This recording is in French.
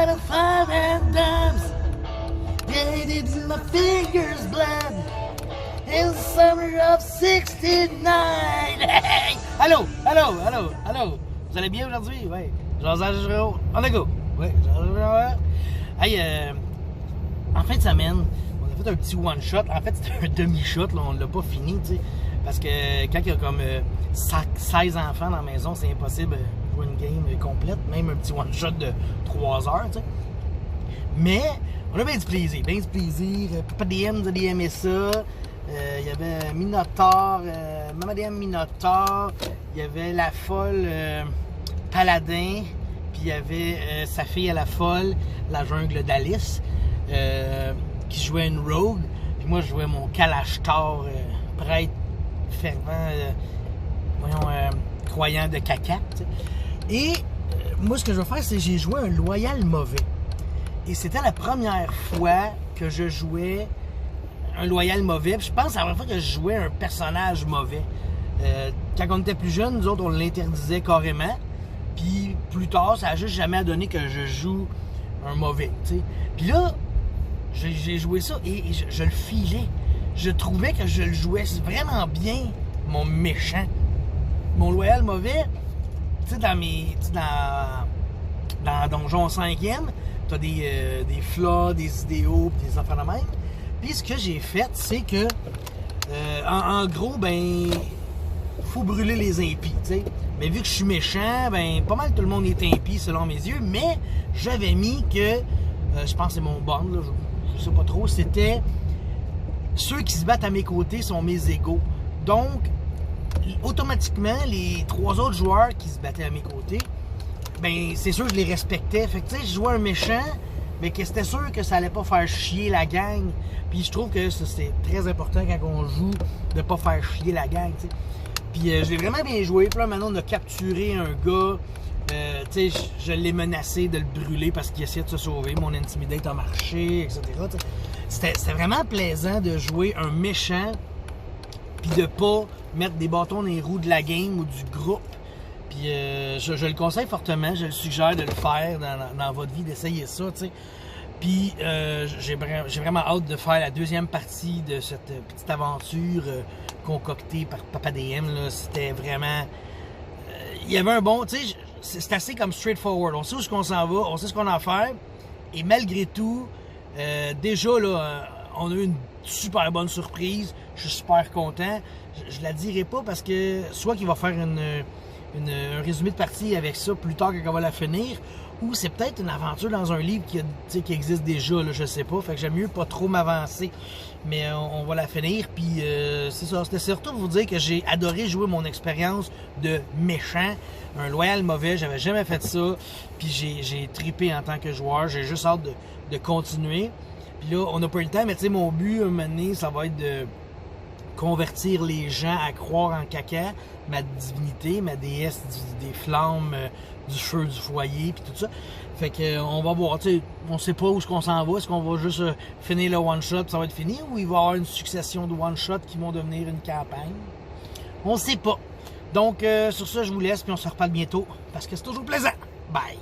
got a five and dimes. Yeah, it did my fingers bled. In the summer of 69. Hey! Allô? Vous allez bien aujourd'hui? Oui. On a go. Oui. Hey, en fin de semaine, on a fait un petit one-shot. En fait, c'était un demi-shot. Là, on l'a pas fini, tu sais. Parce que quand il y a comme 16 enfants dans la maison, c'est impossible de jouer une game complète. Même un petit one-shot de 3 heures, tu sais. Mais, on a bien du plaisir. Papa DM, vous allez aimer ça. Il y avait Minotaur, Maman DM Minotaur. Il y avait la folle Paladin. Puis il y avait sa fille à la folle, la jungle d'Alice, qui jouait une rogue. Puis moi, je jouais mon Kalashtar, prêtre fervent, croyant de caca. T'sais. Et moi, ce que je vais faire, c'est que j'ai joué un loyal mauvais. Et c'était la première fois que je jouais un loyal mauvais. Puis je pense que c'est la première fois que je jouais un personnage mauvais. Quand on était plus jeunes, nous autres, on l'interdisait carrément. Puis plus tard, ça n'a juste jamais donné que je joue un mauvais. T'sais. Puis là, j'ai joué ça et je le filais. Je trouvais que je le jouais vraiment bien, mon méchant. Mon loyal mauvais, tu sais, dans Donjon 5e, t'as des flats, des idéaux, des affaires de même. Puis ce que j'ai fait, c'est que, en gros, ben, faut brûler les impies, tu sais. Mais vu que je suis méchant, ben, pas mal tout le monde est impie selon mes yeux. Mais j'avais mis que, je pense que c'est mon bond, là, je sais pas trop, c'était ceux qui se battent à mes côtés sont mes égaux. Donc, automatiquement, les 3 autres joueurs qui se battaient à mes côtés, ben, c'est sûr que je les respectais. Fait que, tu sais, je jouais un méchant, mais que c'était sûr que ça allait pas faire chier la gang. Puis je trouve que c'est très important quand on joue de pas faire chier la gang, tu sais. Puis je l'ai vraiment bien joué. Puis là, maintenant, on a capturé un gars. Tu sais, je l'ai menacé de le brûler parce qu'il essayait de se sauver. Mon intimidate a marché, etc. C'était vraiment plaisant de jouer un méchant puis de pas mettre des bâtons dans les roues de la game ou du groupe. Puis je le conseille fortement. Je le suggère de le faire dans votre vie, d'essayer ça, tu sais. Puis j'ai vraiment hâte de faire la deuxième partie de cette petite aventure concoctée par Papa DM. C'était vraiment... il y avait un bon... Tu sais, c'est assez comme straightforward. On sait où on s'en va, on sait ce qu'on a à faire. Et malgré tout, déjà, là, on a eu une super bonne surprise. Je suis super content. Je la dirai pas parce que soit qu'il va faire un résumé de partie avec ça plus tard quand on va la finir, ou c'est peut-être une aventure dans un livre qui existe déjà, là, je sais pas. Fait que j'aime mieux pas trop m'avancer. Mais on va la finir. Puis c'est ça. C'était surtout pour vous dire que j'ai adoré jouer mon expérience de méchant. Un loyal mauvais. J'avais jamais fait ça. Puis j'ai trippé en tant que joueur. J'ai juste hâte de continuer. Puis là, on n'a pas eu le temps. Mais tu sais, mon but, un moment donné, ça va être de convertir les gens à croire en caca, ma divinité, ma déesse des flammes, du feu, du foyer, puis tout ça. Fait que on va voir, tu sais, on sait pas où est-ce qu'on s'en va, est-ce qu'on va juste finir le one-shot puis ça va être fini, ou il va y avoir une succession de one-shot qui vont devenir une campagne. On sait pas. Donc, sur ça, je vous laisse, puis on se reparle bientôt, parce que c'est toujours plaisant. Bye!